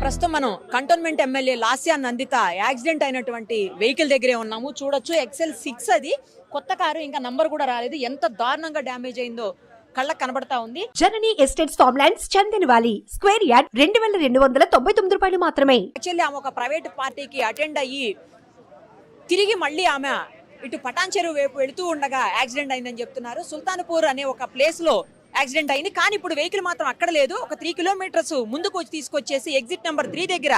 ప్రస్తుతం మనం cantonment MLA Lasya Nanditha accident అయినటువంటి వెహికల్ దగ్గరే ఉన్నాము. చూడొచ్చు XL6 అది కొత్త కారు, ఇంకా నంబర్ కూడా రాలేదు. ఎంత దారుణంగా డ్యామేజ్ అయిందో కళ్ళకు కనబడతా ఉంది. జననీ ఎస్టేట్స్ ఫార్మ్లాండ్స్ చందనవాలి స్క్వేర్ యార్డ్ 2299 మాత్రమే. యాక్చువల్లీ ఆమె ఒక ప్రైవేట్ పార్టీకి అటెండ్ అయ్యి తిరిగి మళ్ళీ ఆమె ఇటు పటాన్ చెరువు వైపు వెళుతూ ఉండగా యాక్సిడెంట్ అయిందని చెప్తున్నారు. సుల్తాన్పూర్ అనే ఒక ప్లేస్ లో యాక్సిడెంట్ అయింది. కానీ ఇప్పుడు వెహికల్ మాత్రం అక్కడ లేదు. ఒక 3 కిలోమీటర్స్ ముందుకు తీసుకొచ్చేసి ఎగ్జిట్ నెంబర్ 3 దగ్గర,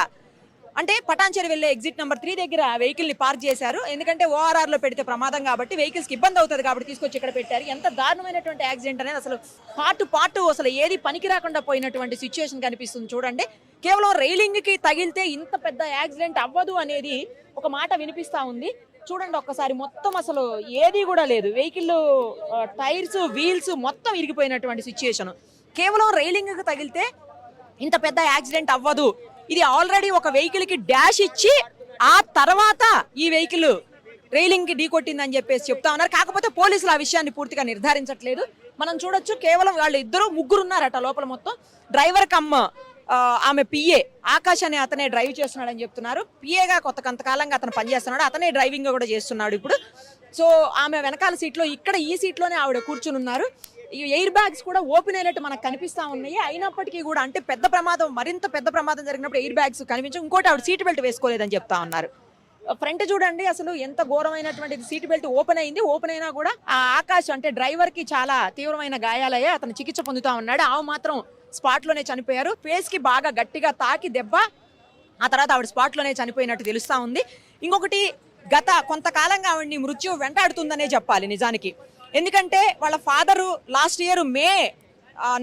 అంటే పటాన్ చెరువు వెళ్ళే ఎగ్జిట్ నెంబర్ 3 దగ్గర వెహికల్ ని పార్క్ చేశారు. ఎందుకంటే ORR లో పెడితే ప్రమాదం కాబట్టి, వెహికల్స్ కి ఇబ్బంది అవుతుంది కాబట్టి తీసుకొచ్చి ఇక్కడ పెట్టారు. ఎంత దారుణమైనటువంటి యాక్సిడెంట్ అనేది, అసలు పాటు అసలు ఏది పనికి రాకుండా పోయినటువంటి సిచ్యువేషన్ కనిపిస్తుంది. చూడండి, కేవలం రైలింగ్ కి తగిలితే ఇంత పెద్ద యాక్సిడెంట్ అవ్వదు అనేది ఒక మాట వినిపిస్తా ఉంది. చూడండి ఒక్కసారి, మొత్తం అసలు ఏది కూడా లేదు. వెహికల్ టైర్స్, వీల్స్ మొత్తం ఇరిగిపోయినటువంటి సిచ్యువేషన్. కేవలం రైలింగ్ కి తగిలితే ఇంత పెద్ద యాక్సిడెంట్ అవ్వదు. ఇది ఆల్రెడీ ఒక వెహికల్ కి డాష్ ఇచ్చి ఆ తర్వాత ఈ వెహికల్ రైలింగ్ కి ఢీకొట్టిందని చెప్పేసి చెప్తా ఉన్నారు. కాకపోతే పోలీసులు ఆ విషయాన్ని పూర్తిగా నిర్ధారించట్లేదు. మనం చూడొచ్చు, కేవలం వాళ్ళు ముగ్గురు ఉన్నారట లోపల. మొత్తం డ్రైవర్ కమ్ ఆమె పిఏ ఆకాష్ అనే అతనే డ్రైవ్ చేస్తున్నాడని చెప్తున్నారు. పిఏగా కొంతకాలంగా అతను పనిచేస్తున్నాడు, అతనే డ్రైవింగ్ కూడా చేస్తున్నాడు ఇప్పుడు. సో ఆమె వెనకాల సీట్లో, ఇక్కడ ఈ సీట్లోనే ఆవిడ కూర్చుని ఉన్నారు. ఈ ఎయిర్ బ్యాగ్స్ కూడా ఓపెన్ అయినట్టు మనకు కనిపిస్తా ఉన్నాయి. అయినప్పటికీ కూడా, అంటే పెద్ద ప్రమాదం, మరింత పెద్ద ప్రమాదం జరిగినప్పుడు ఎయిర్ బ్యాగ్స్ కనిపించవు. ఇంకోటి, ఆవిడ సీట్ బెల్ట్ వేసుకోలేదని చెప్తా ఉన్నారు. ఫ్రంట్ చూడండి, అసలు ఎంత ఘోరమైనటువంటి సీట్ బెల్ట్ ఓపెన్ అయింది. ఓపెన్ అయినా కూడా ఆ ఆకాష్ అంటే డ్రైవర్ కి చాలా తీవ్రమైన గాయాలయ్యాయి. అతను చికిత్స పొందుతా ఉన్నాడు. ఆమె మాత్రం స్పాట్ లోనే చనిపోయారు. ఫేస్ కి బాగా గట్టిగా తాకి దెబ్బ, ఆ తర్వాత ఆవిడ స్పాట్ లోనే చనిపోయినట్టు తెలుస్తా ఉంది. ఇంకొకటి, గత కొంతకాలంగా ఆవిడ్ని మృత్యు వెంటాడుతుందనే చెప్పాలి నిజానికి. ఎందుకంటే వాళ్ళ ఫాదరు లాస్ట్ ఇయర్ మే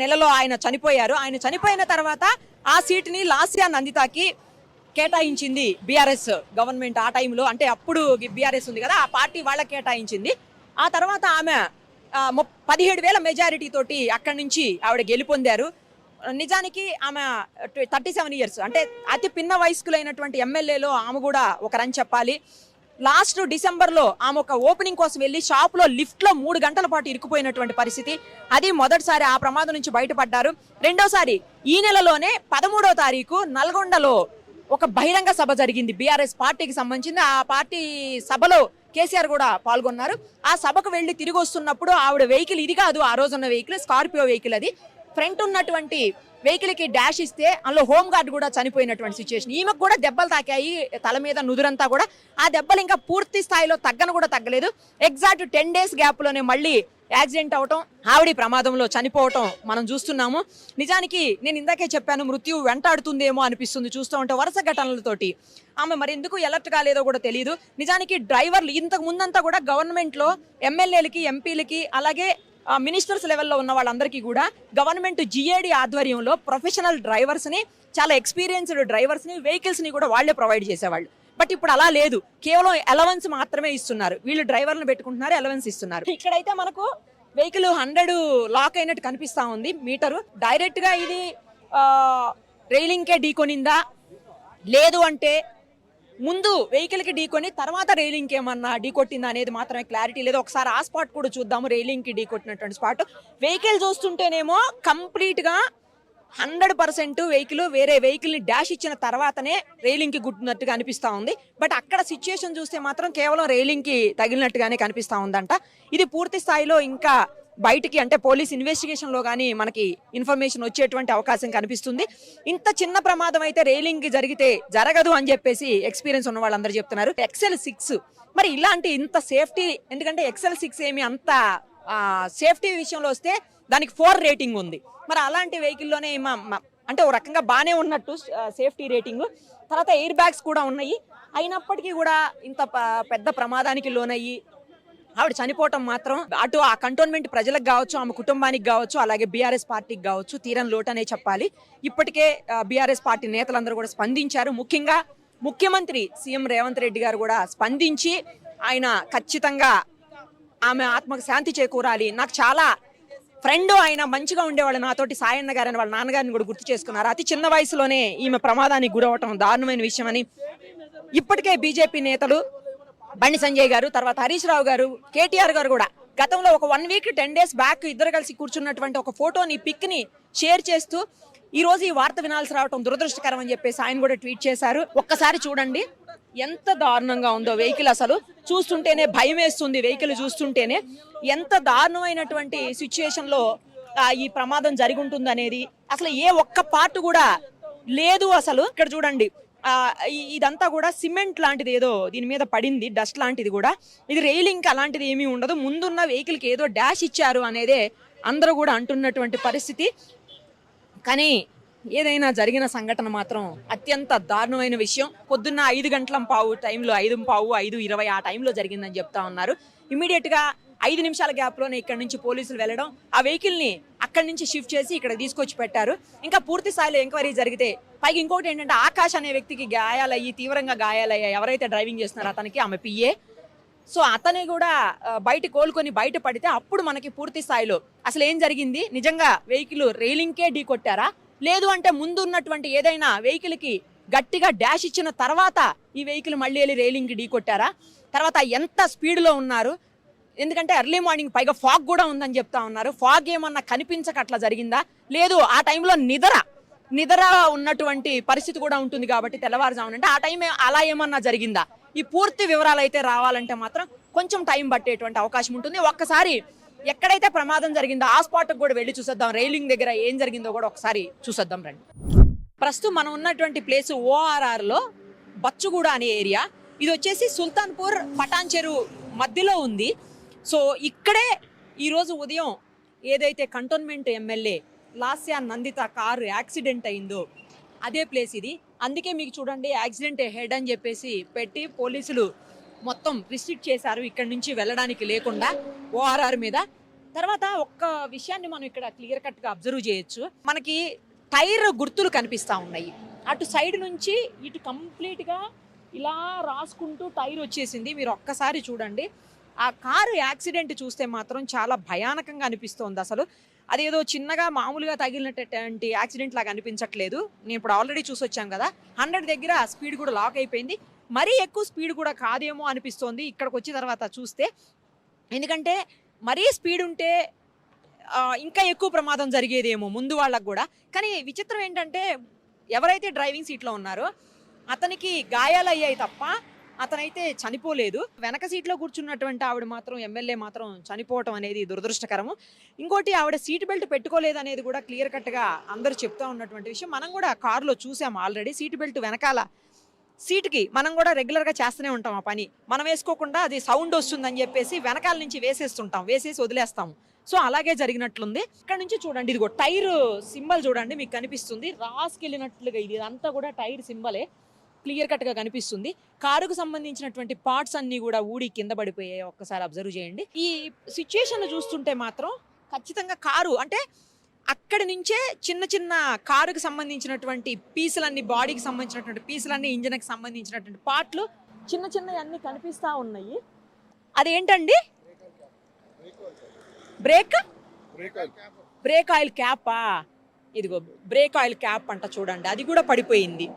నెలలో ఆయన చనిపోయారు. ఆయన చనిపోయిన తర్వాత ఆ సీట్ని లాస్యా నందితకి కేటాయించింది బీఆర్ఎస్ గవర్నమెంట్. ఆ టైంలో, అంటే అప్పుడు బీఆర్ఎస్ ఉంది కదా, ఆ పార్టీ వాళ్ళకి కేటాయించింది. ఆ తర్వాత ఆమె 17,000 మెజారిటీ తోటి అక్కడి నుంచి ఆవిడ గెలుపొందారు. నిజానికి ఆమె 37 ఇయర్స్, అంటే అతి పిన్న వయస్కులైనటువంటి ఎమ్మెల్యేలో ఆమె కూడా ఒకరని చెప్పాలి. లాస్ట్ డిసెంబర్లో ఆమె ఒక ఓపెనింగ్ కోసం వెళ్ళి షాప్లో లిఫ్ట్లో 3 గంటల పాటు ఇరుక్కుపోయినటువంటి పరిస్థితి. అది మొదటిసారి ఆ ప్రమాదం నుంచి బయటపడ్డారు. రెండోసారి ఈ నెలలోనే 13వ తారీఖు నల్గొండలో ఒక బహిరంగ సభ జరిగింది బీఆర్ఎస్ పార్టీకి సంబంధించింది. ఆ పార్టీ సభలో కేసీఆర్ కూడా పాల్గొన్నారు. ఆ సభకు వెళ్లి తిరిగి వస్తున్నప్పుడు ఆవిడ వెహికల్ ఇది కాదు, ఆ రోజున్న వెహికల్ స్కార్పియో వెహికల్. అది ఫ్రంట్ ఉన్నటువంటి వెహికల్ కి డాష్ ఇస్తే అందులో హోమ్ గార్డ్ కూడా చనిపోయినటువంటి సిచ్యువేషన్. ఈమెకు కూడా దెబ్బలు తాకాయి, తల మీద నుదురంతా కూడా. ఆ దెబ్బలు ఇంకా పూర్తి స్థాయిలో తగ్గలేదు. ఎగ్జాక్ట్ 10 days గ్యాప్ లోనే మళ్ళీ యాక్సిడెంట్ అవటం, ఆవిడ ప్రమాదంలో చనిపోవటం మనం చూస్తున్నాము. నిజానికి నేను ఇందాకే చెప్పాను, మృత్యు వెంటాడుతుందేమో అనిపిస్తుంది చూస్తూ ఉంటే వరుస ఘటనలతోటి. ఆమె మరి ఎందుకు ఎలర్ట్ కాలేదో కూడా తెలియదు. నిజానికి డ్రైవర్లు ఇంతకు ముందంతా కూడా గవర్నమెంట్ లో ఎమ్మెల్యేలకి, ఎంపీలకి, అలాగే మినిస్టర్స్ లెవెల్లో ఉన్న వాళ్ళందరికీ కూడా గవర్నమెంట్ GAD ఆధ్వర్యంలో ప్రొఫెషనల్ డ్రైవర్స్ ని, చాలా ఎక్స్పీరియన్స్డ్ డ్రైవర్స్ ని, వెహికల్స్ ని కూడా వాళ్లే ప్రొవైడ్ చేసేవాళ్ళు. బట్ ఇప్పుడు అలా లేదు, కేవలం అలవెన్స్ మాత్రమే ఇస్తున్నారు. వీళ్ళు డ్రైవర్లను పెట్టుకుంటున్నారు, అలవెన్స్ ఇస్తున్నారు. ఇక్కడైతే మనకు వెహికల్ 100 లాక్ అయినట్టు కనిపిస్తా ఉంది మీటరు. డైరెక్ట్ గా ఇది రైలింగ్ కే ఢీకొనిందా, లేదు అంటే ముందు వెహికల్ కి ఢీకొని తర్వాత రైలింగ్ ఏమన్నా ఢీకొట్టిందా అనేది మాత్రమే క్లారిటీ లేదు. ఒకసారి ఆ స్పాట్ కూడా చూద్దాము, రైలింగ్ కి ఢీకొట్టినటువంటి స్పాట్. వెహికల్ చూస్తుంటేనేమో కంప్లీట్ గా 100% వెహికల్ వేరే వెహికల్ ని డాష్ ఇచ్చిన తర్వాతనే రైలింగ్ కి గుట్టినట్టుగా అనిపిస్తా ఉంది. బట్ అక్కడ సిచ్యుయేషన్ చూస్తే మాత్రం కేవలం రైలింగ్ కి తగిలినట్టుగానే కనిపిస్తా ఉందంట. ఇది పూర్తి స్థాయిలో ఇంకా బయటికి, అంటే పోలీస్ ఇన్వెస్టిగేషన్ లో కానీ మనకి ఇన్ఫర్మేషన్ వచ్చేటువంటి అవకాశం కనిపిస్తుంది. ఇంత చిన్న ప్రమాదం అయితే రైలింగ్ జరిగితే జరగదు అని చెప్పేసి ఎక్స్పీరియన్స్ ఉన్న వాళ్ళందరూ చెప్తున్నారు. XL6 మరి ఇలాంటి ఇంత సేఫ్టీ, ఎందుకంటే XL6 ఏమి అంత సేఫ్టీ విషయంలో వస్తే దానికి 4 రేటింగ్ ఉంది. మరి అలాంటి వెహికల్లోనే అంటే ఒక రకంగా బాగానే ఉన్నట్టు సేఫ్టీ రేటింగ్, తర్వాత ఎయిర్ బ్యాగ్స్ కూడా ఉన్నాయి. అయినప్పటికీ కూడా ఇంత పెద్ద ప్రమాదానికి లోనయ్యి ఆవిడ చనిపోవటం మాత్రం అటు ఆ కంటోన్మెంట్ ప్రజలకు కావచ్చు, ఆమె కుటుంబానికి కావచ్చు, అలాగే బీఆర్ఎస్ పార్టీకి కావచ్చు తీరని లోటనే చెప్పాలి. ఇప్పటికే బీఆర్ఎస్ పార్టీ నేతలందరూ కూడా స్పందించారు. ముఖ్యంగా ముఖ్యమంత్రి సీఎం రేవంత్ రెడ్డి గారు కూడా స్పందించి ఆయన ఖచ్చితంగా ఆమె ఆత్మకు శాంతి చేకూరాలి, నాకు చాలా ఫ్రెండ్ ఆయన మంచిగా ఉండేవాళ్ళు నాతోటి సాయన్న గారని వాళ్ళ నాన్నగారిని కూడా గుర్తు చేసుకున్నారు. అతి చిన్న వయసులోనే ఈమె ప్రమాదానికి గురవటం దారుణమైన విషయం అని ఇప్పటికే బీజేపీ నేతలు బండి సంజయ్ గారు, తర్వాత హరీష్ రావు గారు, కేటీఆర్ గారు కూడా గతంలో ఒక 1 వీక్ 10 days బ్యాక్ ఇద్దరు కలిసి కూర్చున్నటువంటి ఒక ఫోటోని, పిక్ ని షేర్ చేస్తూ ఈ రోజు ఈ వార్త వినాల్సి రావడం దురదృష్టకరం అని చెప్పేసి ఆయన కూడా ట్వీట్ చేశారు. ఒక్కసారి చూడండి ఎంత దారుణంగా ఉందో వెహికల్. అసలు చూస్తుంటేనే భయం వేస్తుంది. వెహికల్ చూస్తుంటేనే ఎంత దారుణమైనటువంటి సిచ్యుయేషన్ లో ఈ ప్రమాదం జరిగి ఉంటుంది అనేది. అసలు ఏ ఒక్క పార్ట్ కూడా లేదు. అసలు ఇక్కడ చూడండి, ఇదంతా కూడా సిమెంట్ లాంటిది ఏదో దీని మీద పడింది, డస్ట్ లాంటిది కూడా. ఇది రైలింగ్ అలాంటిది ఏమీ ఉండదు. ముందున్న వెహికల్ కి ఏదో డాష్ ఇచ్చారు అనేదే అందరూ కూడా అంటున్నటువంటి పరిస్థితి. కానీ ఏదైనా జరిగిన సంఘటన మాత్రం అత్యంత దారుణమైన విషయం. పొద్దున్న 5:15 టైంలో, 5:15, 5:20 ఆ టైంలో జరిగిందని చెప్తా ఉన్నారు. ఇమీడియట్ గా 5 నిమిషాల గ్యాప్ లోనే ఇక్కడ నుంచి పోలీసులు వెళ్ళడం, ఆ వెహికల్ ని అక్కడి నుంచి షిఫ్ట్ చేసి ఇక్కడ తీసుకొచ్చి పెట్టారు. ఇంకా పూర్తి స్థాయిలో ఎంక్వైరీ జరిగితే, పైకి ఇంకోటి ఏంటంటే ఆకాష్ అనే వ్యక్తికి గాయాలయ్యి, తీవ్రంగా గాయాలయ్యాయి. ఎవరైతే డ్రైవింగ్ చేస్తున్నారో అతనికి, ఆమె పిఏ. సో అతని కూడా బయట కోలుకొని బయట పడితే అప్పుడు మనకి పూర్తి స్థాయిలో అసలు ఏం జరిగింది, నిజంగా వెహికల్ రైలింగ్కే ఢీ కొట్టారా, లేదు అంటే ముందు ఉన్నటువంటి ఏదైనా వెహికల్ కి గట్టిగా డాష్ ఇచ్చిన తర్వాత ఈ వెహికల్ మళ్ళీ వెళ్ళి రైలింగ్ ఢీ కొట్టారా, తర్వాత ఎంత స్పీడ్ లో ఉన్నారు. ఎందుకంటే ఎర్లీ మార్నింగ్, పైగా ఫాగ్ కూడా ఉందని చెప్తా ఉన్నారు. ఫాగ్ ఏమన్నా కనిపించక అట్లా జరిగిందా, లేదు ఆ టైంలో నిద్ర ఉన్నటువంటి పరిస్థితి కూడా ఉంటుంది కాబట్టి తెల్లవారుజామునంటే ఆ టైం అలా ఏమన్నా జరిగిందా, ఈ పూర్తి వివరాలు అయితే రావాలంటే మాత్రం కొంచెం టైం పట్టేటువంటి అవకాశం ఉంటుంది. ఒక్కసారి ఎక్కడైతే ప్రమాదం జరిగిందో ఆ స్పాట్కి కూడా వెళ్ళి చూసేద్దాం. రైలింగ్ దగ్గర ఏం జరిగిందో కూడా ఒకసారి చూసేద్దాం రండి. ప్రస్తుతం మనం ఉన్నటువంటి ప్లేస్ ORR లో బచ్చుగూడ అనే ఏరియా. ఇది వచ్చేసి సుల్తాన్పూర్ పటాన్ చెరువు మధ్యలో ఉంది. సో ఇక్కడే ఈరోజు ఉదయం ఏదైతే cantonment MLA Lasya Nanditha car accident అయిందో అదే ప్లేస్ ఇది. అందుకే మీకు చూడండి యాక్సిడెంట్ హెడ్ అని చెప్పేసి పెట్టి పోలీసులు మొత్తం రిస్ట్రిక్ట్ చేశారు ఇక్కడి నుంచి వెళ్ళడానికి లేకుండా ORR మీద. తర్వాత ఒక్క విషయాన్ని మనం ఇక్కడ క్లియర్ కట్ గా అబ్జర్వ్ చేయొచ్చు. మనకి టైర్ గుర్తులు కనిపిస్తా ఉన్నాయి. అటు సైడ్ నుంచి ఇటు కంప్లీట్ గా ఇలా రాసుకుంటూ టైర్ వచ్చేసింది. మీరు ఒక్కసారి చూడండి. ఆ కారు యాక్సిడెంట్ చూస్తే మాత్రం చాలా భయానకంగా అనిపిస్తోంది. అసలు అదేదో చిన్నగా మామూలుగా తగిలినటువంటి యాక్సిడెంట్ లాగా అనిపించట్లేదు. నేను ఇప్పుడు ఆల్రెడీ చూసి వచ్చాను కదా, 100 దగ్గర స్పీడ్ కూడా లాక్ అయిపోయింది. మరీ ఎక్కువ స్పీడ్ కూడా కాదేమో అనిపిస్తోంది ఇక్కడికి వచ్చిన తర్వాత చూస్తే. ఎందుకంటే మరీ స్పీడ్ ఉంటే ఇంకా ఎక్కువ ప్రమాదం జరిగేదేమో ముందు వాళ్ళకు కూడా. కానీ విచిత్రం ఏంటంటే ఎవరైతే డ్రైవింగ్ సీట్లో ఉన్నారో అతనికి గాయాలు అయ్యాయి తప్ప అతనైతే చనిపోలేదు. వెనక సీట్లో కూర్చున్నటువంటి ఆవిడ మాత్రం, ఎమ్మెల్యే మాత్రం చనిపోవటం అనేది దురదృష్టకరము. ఇంకోటి, ఆవిడ సీట్ బెల్ట్ పెట్టుకోలేదు అనేది కూడా క్లియర్ కట్గా అందరూ చెప్తా ఉన్నటువంటి విషయం. మనం కూడా కారులో చూసాము ఆల్రెడీ. సీట్ బెల్ట్ వెనకాల సీట్కి మనం కూడా రెగ్యులర్గా చేస్తూనే ఉంటాం ఆ పని. మనం వేసుకోకుండా అది సౌండ్ వస్తుందని చెప్పేసి వెనకాల నుంచి వేసేసి వదిలేస్తాము. సో అలాగే జరిగినట్లుంది. ఇక్కడ నుంచి చూడండి, ఇదిగో టైర్ సింబల్ చూడండి, మీకు కనిపిస్తుంది రాసుకెళ్ళినట్లుగా. ఇది అంతా కూడా టైర్ సింబలే, క్లియర్ కట్గా కనిపిస్తుంది. కారుకు సంబంధించినటువంటి పార్ట్స్ అన్ని కూడా ఊడి కింద పడిపోయాయి. ఒక్కసారి అబ్జర్వ్ చేయండి. ఈ సిచ్యుయేషన్ చూస్తుంటే మాత్రం ఖచ్చితంగా కారు అంటే అక్కడి నుంచే చిన్న చిన్న కారుకు సంబంధించినటువంటి పీసులన్నీ, బాడీకి సంబంధించినటువంటి పీసులన్నీ, ఇంజన్కి సంబంధించినటువంటి పార్ట్లు చిన్న చిన్నవి అన్నీ కనిపిస్తూ ఉన్నాయి. అదేంటండి, బ్రేక్ ఆయిల్ క్యాపా? ఇదిగో బ్రేక్ ఆయిల్ క్యాప్ అంట చూడండి, అది కూడా పడిపోయింది.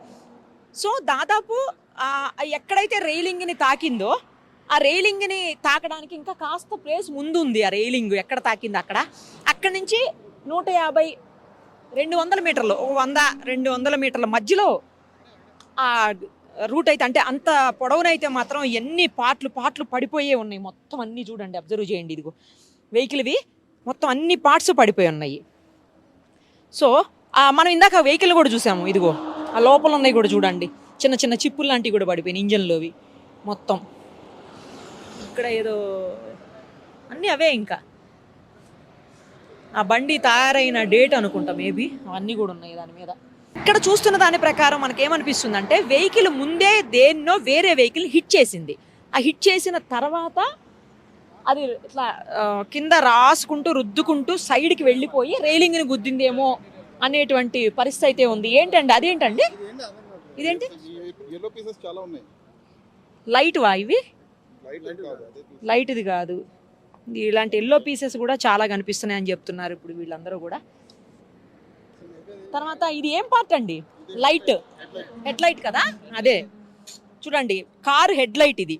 సో దాదాపు ఎక్కడైతే రైలింగ్ని తాకిందో ఆ రైలింగ్ని తాకడానికి ఇంకా కాస్త ప్లేస్ ముందు ఉంది. ఆ రైలింగ్ ఎక్కడ తాకిందో అక్కడి నుంచి 150-200 మీటర్లు, 100-200 మీటర్ల మధ్యలో ఆ రూట్ అయితే, అంటే అంత పొడవునైతే మాత్రం ఎన్ని పార్ట్లు పడిపోయే ఉన్నాయి. మొత్తం అన్నీ చూడండి, అబ్జర్వ్ చేయండి. ఇదిగో వెహికల్వి మొత్తం అన్ని పార్ట్స్ పడిపోయి ఉన్నాయి. సో మనం ఇందాక వెహికల్ కూడా చూసాము. ఇదిగో ఆ లోపల ఉన్నాయి కూడా చూడండి, చిన్న చిన్న చిప్పులు లాంటివి కూడా పడిపోయినాయి ఇంజన్లోవి మొత్తం. ఇక్కడ ఏదో అన్నీ అవే. ఇంకా ఆ బండి తయారైన డేట్ అనుకుంటా మేబీ, అవన్నీ కూడా ఉన్నాయి దాని మీద. ఇక్కడ చూస్తున్న దాని ప్రకారం మనకేమనిపిస్తుంది అంటే వెహికల్ ముందే దేన్నో వేరే వెహికల్ హిట్ చేసింది. ఆ హిట్ చేసిన తర్వాత అది ఇట్లా కింద రాసుకుంటూ రుద్దుకుంటూ సైడ్కి వెళ్ళిపోయి రైలింగ్ని గుద్దిందేమో అనేటువంటి పరిస్థితి అయితే ఉంది. ఏంటండి అదేంటండి, ఇదేంటి లైట్ వా? ఇవి లైట్ ఇది కాదు, ఇలాంటి ఎల్లో పీసెస్ కూడా చాలా కనిపిస్తున్నాయి అని చెప్తున్నారు ఇప్పుడు వీళ్ళందరూ కూడా. తర్వాత ఇది ఏం పార్ట్ అండి? లైట్, హెడ్ లైట్ కదా. అదే చూడండి, కారు హెడ్ లైట్ ఇది.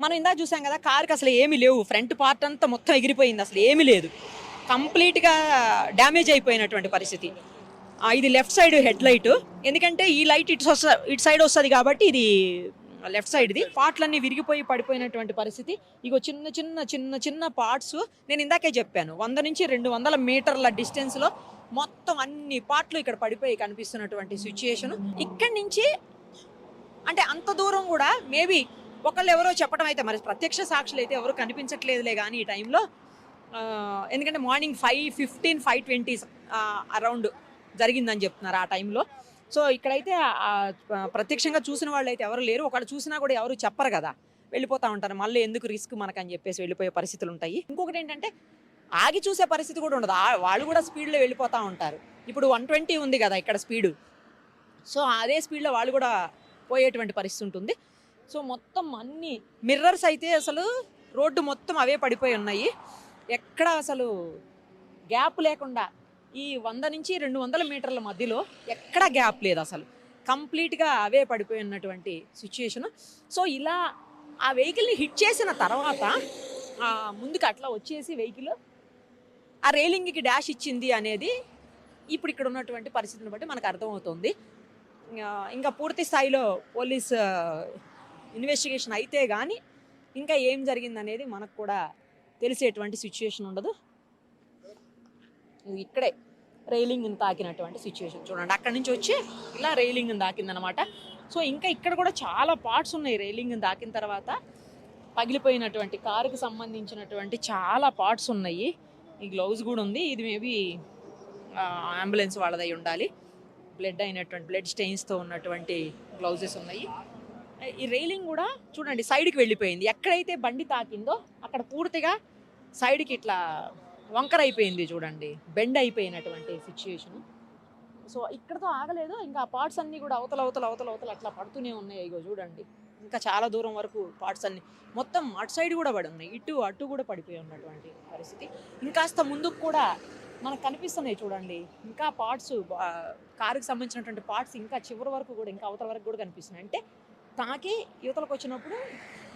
మనం ఇందాక చూసాం కదా, కార్కి అసలు ఏమీ లేవు, ఫ్రంట్ పార్ట్ అంతా మొత్తం ఎగిరిపోయింది, అసలు ఏమీ లేదు, కంప్లీట్గా డ్యామేజ్ అయిపోయినటువంటి పరిస్థితి. ఇది లెఫ్ట్ సైడ్ హెడ్ లైట్, ఎందుకంటే ఈ లైట్ ఇటు సైడ్ వస్తుంది కాబట్టి ఇది లెఫ్ట్ సైడ్ది. పార్ట్లన్నీ విరిగిపోయి పడిపోయినటువంటి పరిస్థితి. ఇగో చిన్న చిన్న చిన్న చిన్న పార్ట్స్, నేను ఇందాకే చెప్పాను 100 నుంచి 200 మీటర్ల డిస్టెన్స్లో మొత్తం అన్ని పార్ట్లు ఇక్కడ పడిపోయి కనిపిస్తున్నటువంటి సిచ్యుయేషన్. ఇక్కడి నుంచి అంటే అంత దూరం కూడా మేబీ ఒకళ్ళు ఎవరో చెప్పడం అయితే, మరి ప్రత్యక్ష సాక్షులు అయితే ఎవరు కనిపించట్లేదులే కానీ ఈ టైంలో, ఎందుకంటే మార్నింగ్ 5:15, 5:20 అరౌండ్ జరిగిందని చెప్తున్నారు ఆ టైంలో. సో ఇక్కడైతే ప్రత్యక్షంగా చూసిన వాళ్ళు అయితే ఎవరు లేరు. ఒకళ్ళు చూసినా కూడా ఎవరు చెప్పరు కదా, వెళ్ళిపోతూ ఉంటారు, మళ్ళీ ఎందుకు రిస్క్ మనకని చెప్పేసి వెళ్ళిపోయే పరిస్థితులు ఉంటాయి. ఇంకొకటి ఏంటంటే ఆగి చూసే పరిస్థితి కూడా ఉండదు, వాళ్ళు కూడా స్పీడ్లో వెళ్ళిపోతూ ఉంటారు. ఇప్పుడు 120 ఉంది కదా ఇక్కడ స్పీడు, సో అదే స్పీడ్లో వాళ్ళు కూడా పోయేటువంటి పరిస్థితి ఉంటుంది. సో మొత్తం అన్ని మిర్రర్స్ అయితే అసలు రోడ్డు మొత్తం అవే పడిపోయి ఉన్నాయి, ఎక్కడ అసలు గ్యాప్ లేకుండా ఈ 100 నుంచి 200 మీటర్ల మధ్యలో ఎక్కడ గ్యాప్ లేదు, అసలు కంప్లీట్గా అవే పడిపోయి ఉన్నటువంటి సిచ్యుయేషను. సో ఇలా ఆ వెహికల్ని హిట్ చేసిన తర్వాత ముందుకు అట్లా వచ్చేసి వెహికల్ ఆ రైలింగ్కి డాష్ ఇచ్చింది అనేది ఇప్పుడు ఇక్కడ ఉన్నటువంటి పరిస్థితిని బట్టి మనకు అర్థమవుతుంది. ఇంకా పూర్తి స్థాయిలో పోలీస్ ఇన్వెస్టిగేషన్ అయితే కానీ ఇంకా ఏం జరిగిందనేది మనకు కూడా తెలిసేటువంటి సిచ్యుయేషన్ ఉండదు. ఇక్కడే రైలింగ్ని తాకినటువంటి సిచ్యుయేషన్ చూడండి, అక్కడి నుంచి వచ్చి ఇలా రైలింగ్ని తాకిందనమాట. సో ఇంకా ఇక్కడ కూడా చాలా పార్ట్స్ ఉన్నాయి, రైలింగ్ని తాకిన తర్వాత పగిలిపోయినటువంటి కారుకి సంబంధించినటువంటి చాలా పార్ట్స్ ఉన్నాయి. ఈ గ్లౌజ్ కూడా ఉంది, ఇది మేబీ అంబులెన్స్ వాళ్ళదై ఉండాలి. బ్లడ్ స్టెయిన్స్తో ఉన్నటువంటి గ్లౌజెస్ ఉన్నాయి. ఈ రైలింగ్ కూడా చూడండి సైడ్కి వెళ్ళిపోయింది, ఎక్కడైతే బండి తాకిందో అక్కడ పూర్తిగా సైడ్కి ఇట్లా వంకర అయిపోయింది చూడండి, బెండ్ అయిపోయినటువంటి సిచ్యుయేషను. సో ఇక్కడతో ఆగలేదు, ఇంకా ఆ పార్ట్స్ అన్నీ కూడా అవతల అట్లా పడుతూనే ఉన్నాయి. ఇగో చూడండి, ఇంకా చాలా దూరం వరకు పార్ట్స్ అన్నీ మొత్తం అటు సైడ్ కూడా పడి ఉన్నాయి, అటు కూడా పడిపోయి ఉన్నటువంటి పరిస్థితి. ఇంకాస్త ముందుకు కూడా మనకు కనిపిస్తున్నాయి చూడండి, ఇంకా పార్ట్స్ కారుకి సంబంధించినటువంటి పార్ట్స్ ఇంకా చివరి వరకు కూడా, ఇంకా అవతల వరకు కూడా కనిపిస్తున్నాయి. అంటే తాకి యువతలకు వచ్చినప్పుడు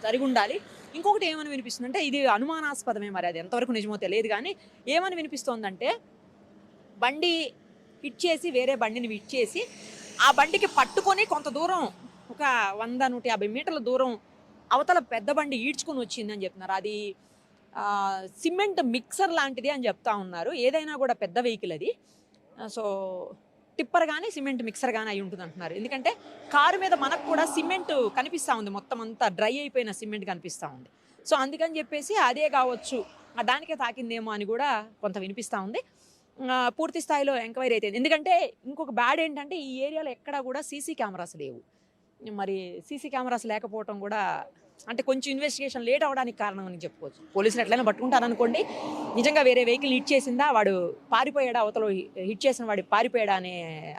జరిగి ఉండాలి. ఇంకొకటి ఏమని వినిపిస్తుంది అంటే, ఇది అనుమానాస్పదమే, మరి అది ఎంతవరకు నిజమో తెలియదు కానీ ఏమని వినిపిస్తోందంటే, బండి హిట్ చేసి వేరే బండిని హిట్ చేసి ఆ బండికి పట్టుకొని కొంత దూరం ఒక 100-150 మీటర్ల దూరం అవతల పెద్ద బండి ఈడ్చుకొని వచ్చిందని చెప్తున్నారు. అది సిమెంట్ మిక్సర్ లాంటిది అని చెప్తా ఉన్నారు. ఏదైనా కూడా పెద్ద వెహికల్ అది, సో టిప్పర్ కానీ సిమెంట్ మిక్సర్ కానీ అయి ఉంటుంది అంటున్నారు. ఎందుకంటే కారు మీద మనకు కూడా సిమెంట్ కనిపిస్తూ ఉంది, మొత్తం అంతా డ్రై అయిపోయిన సిమెంట్ కనిపిస్తూ ఉంది. సో అందుకని చెప్పేసి అదే కావచ్చు, దానికే తాకిందేమో అని కూడా కొంత వినిపిస్తూ ఉంది. పూర్తి స్థాయిలో ఎంక్వైరీ అయితే, ఎందుకంటే ఇంకొక బ్యాడ్ ఏంటంటే ఈ ఏరియాలో ఎక్కడా కూడా సీసీ కెమెరాస్ లేవు. మరి సీసీ కెమెరాస్ లేకపోవడం కూడా అంటే కొంచెం ఇన్వెస్టిగేషన్ లేట్ అవ్వడానికి కారణం అని చెప్పుకోవచ్చు. పోలీసులు ఎట్లయినా పట్టుకుంటారనుకోండి, నిజంగా వేరే వెహికల్ హిట్ చేసిందా, వాడు పారిపోయాడా, అవతల హిట్ చేసిన వాడు పారిపోయాడా అనే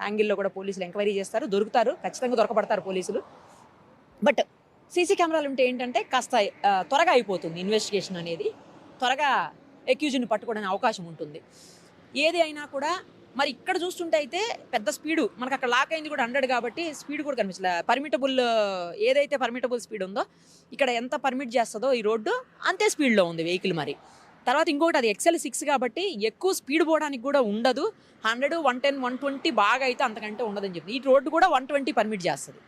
యాంగిల్లో కూడా పోలీసులు ఎంక్వైరీ చేస్తారు, దొరుకుతారు, ఖచ్చితంగా దొరకబడతారు పోలీసులు. బట్ సీసీ కెమెరాలు ఉంటే ఏంటంటే కాస్త త్వరగా అయిపోతుంది ఇన్వెస్టిగేషన్ అనేది, త్వరగా అక్యూజ్ని పట్టుకోవడానికి అవకాశం ఉంటుంది. ఏది అయినా కూడా మరి ఇక్కడ చూస్తుంటే అయితే పెద్ద స్పీడు మనకు అక్కడ లాక్ అయింది కూడా 100 కాబట్టి స్పీడ్ కూడా కనిపించలే. ఏదైతే పర్మిటబుల్ స్పీడ్ ఉందో ఇక్కడ ఎంత పర్మిట్ చేస్తుందో ఈ రోడ్డు అంతే స్పీడ్లో ఉంది వెహికల్. మరి తర్వాత ఇంకొకటి అది XL6 కాబట్టి ఎక్కువ స్పీడ్ పోవడానికి కూడా ఉండదు, 100, 110, 120 బాగా అయితే అంతకంటే ఉండదని చెప్పి ఈ రోడ్డు కూడా 120 పర్మిట్ చేస్తుంది.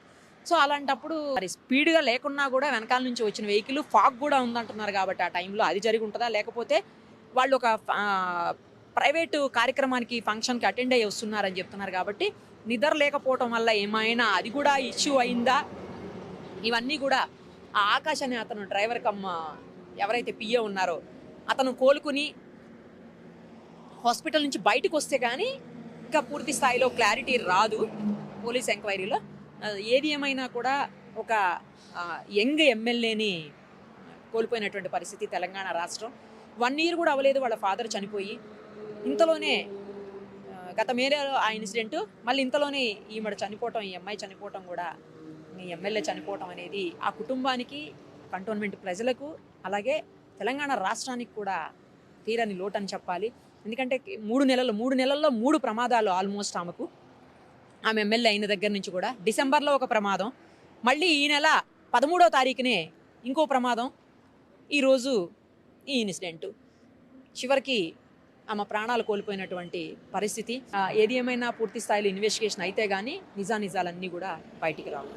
సో అలాంటప్పుడు మరి స్పీడ్గా లేకున్నా కూడా వెనకాల నుంచి వచ్చిన వెహికల్ ఫాగ్ కూడా ఉందంటున్నారు కాబట్టి ఆ టైంలో అది జరిగి ఉంటుందా, లేకపోతే వాళ్ళు ఒక ప్రైవేటు కార్యక్రమానికి ఫంక్షన్కి అటెండ్ అయ్యి వస్తున్నారని చెప్తున్నారు కాబట్టి నిద్ర లేకపోవటం వల్ల ఏమైనా అది కూడా ఇష్యూ అయిందా, ఇవన్నీ కూడా ఆ ఆకాష్ అనే అతను డ్రైవర్ కమ్ ఎవరైతే పిఏ ఉన్నారో అతను కోలుకుని హాస్పిటల్ నుంచి బయటకు వస్తే కానీ ఇంకా పూర్తి స్థాయిలో క్లారిటీ రాదు పోలీస్ ఎంక్వైరీలో. ఏది ఏమైనా కూడా ఒక యంగ్ ఎమ్మెల్యేని కోల్పోయినటువంటి పరిస్థితి తెలంగాణ రాష్ట్రం. 1 year కూడా అవ్వలేదు వాళ్ళ ఫాదర్ చనిపోయి, ఇంతలోనే గత మేలో ఆ ఇన్సిడెంట్, మళ్ళీ ఇంతలోనే ఈమెడ చనిపోవటం, ఈ అమ్మాయి చనిపోవటం కూడా, ఈ ఎమ్మెల్యే చనిపోవటం అనేది ఆ కుటుంబానికి, కంటోన్మెంట్ ప్రజలకు, అలాగే తెలంగాణ రాష్ట్రానికి కూడా తీరని లోటు అని చెప్పాలి. ఎందుకంటే 3 నెలల్లో 3 ప్రమాదాలు ఆల్మోస్ట్ ఆమె ఎమ్మెల్యే అయిన దగ్గర నుంచి కూడా. డిసెంబర్లో ఒక ప్రమాదం, మళ్ళీ ఈ నెల 13వ తారీఖునే ఇంకో ప్రమాదం, ఈరోజు ఈ ఇన్సిడెంటు. చివరికి ఆమె ప్రాణాలు కోల్పోయినటువంటి పరిస్థితి. ఏది ఏమైనా పూర్తి స్థాయిలో ఇన్వెస్టిగేషన్ అయితే కానీ నిజానిజాలన్నీ కూడా బయటికి రావు.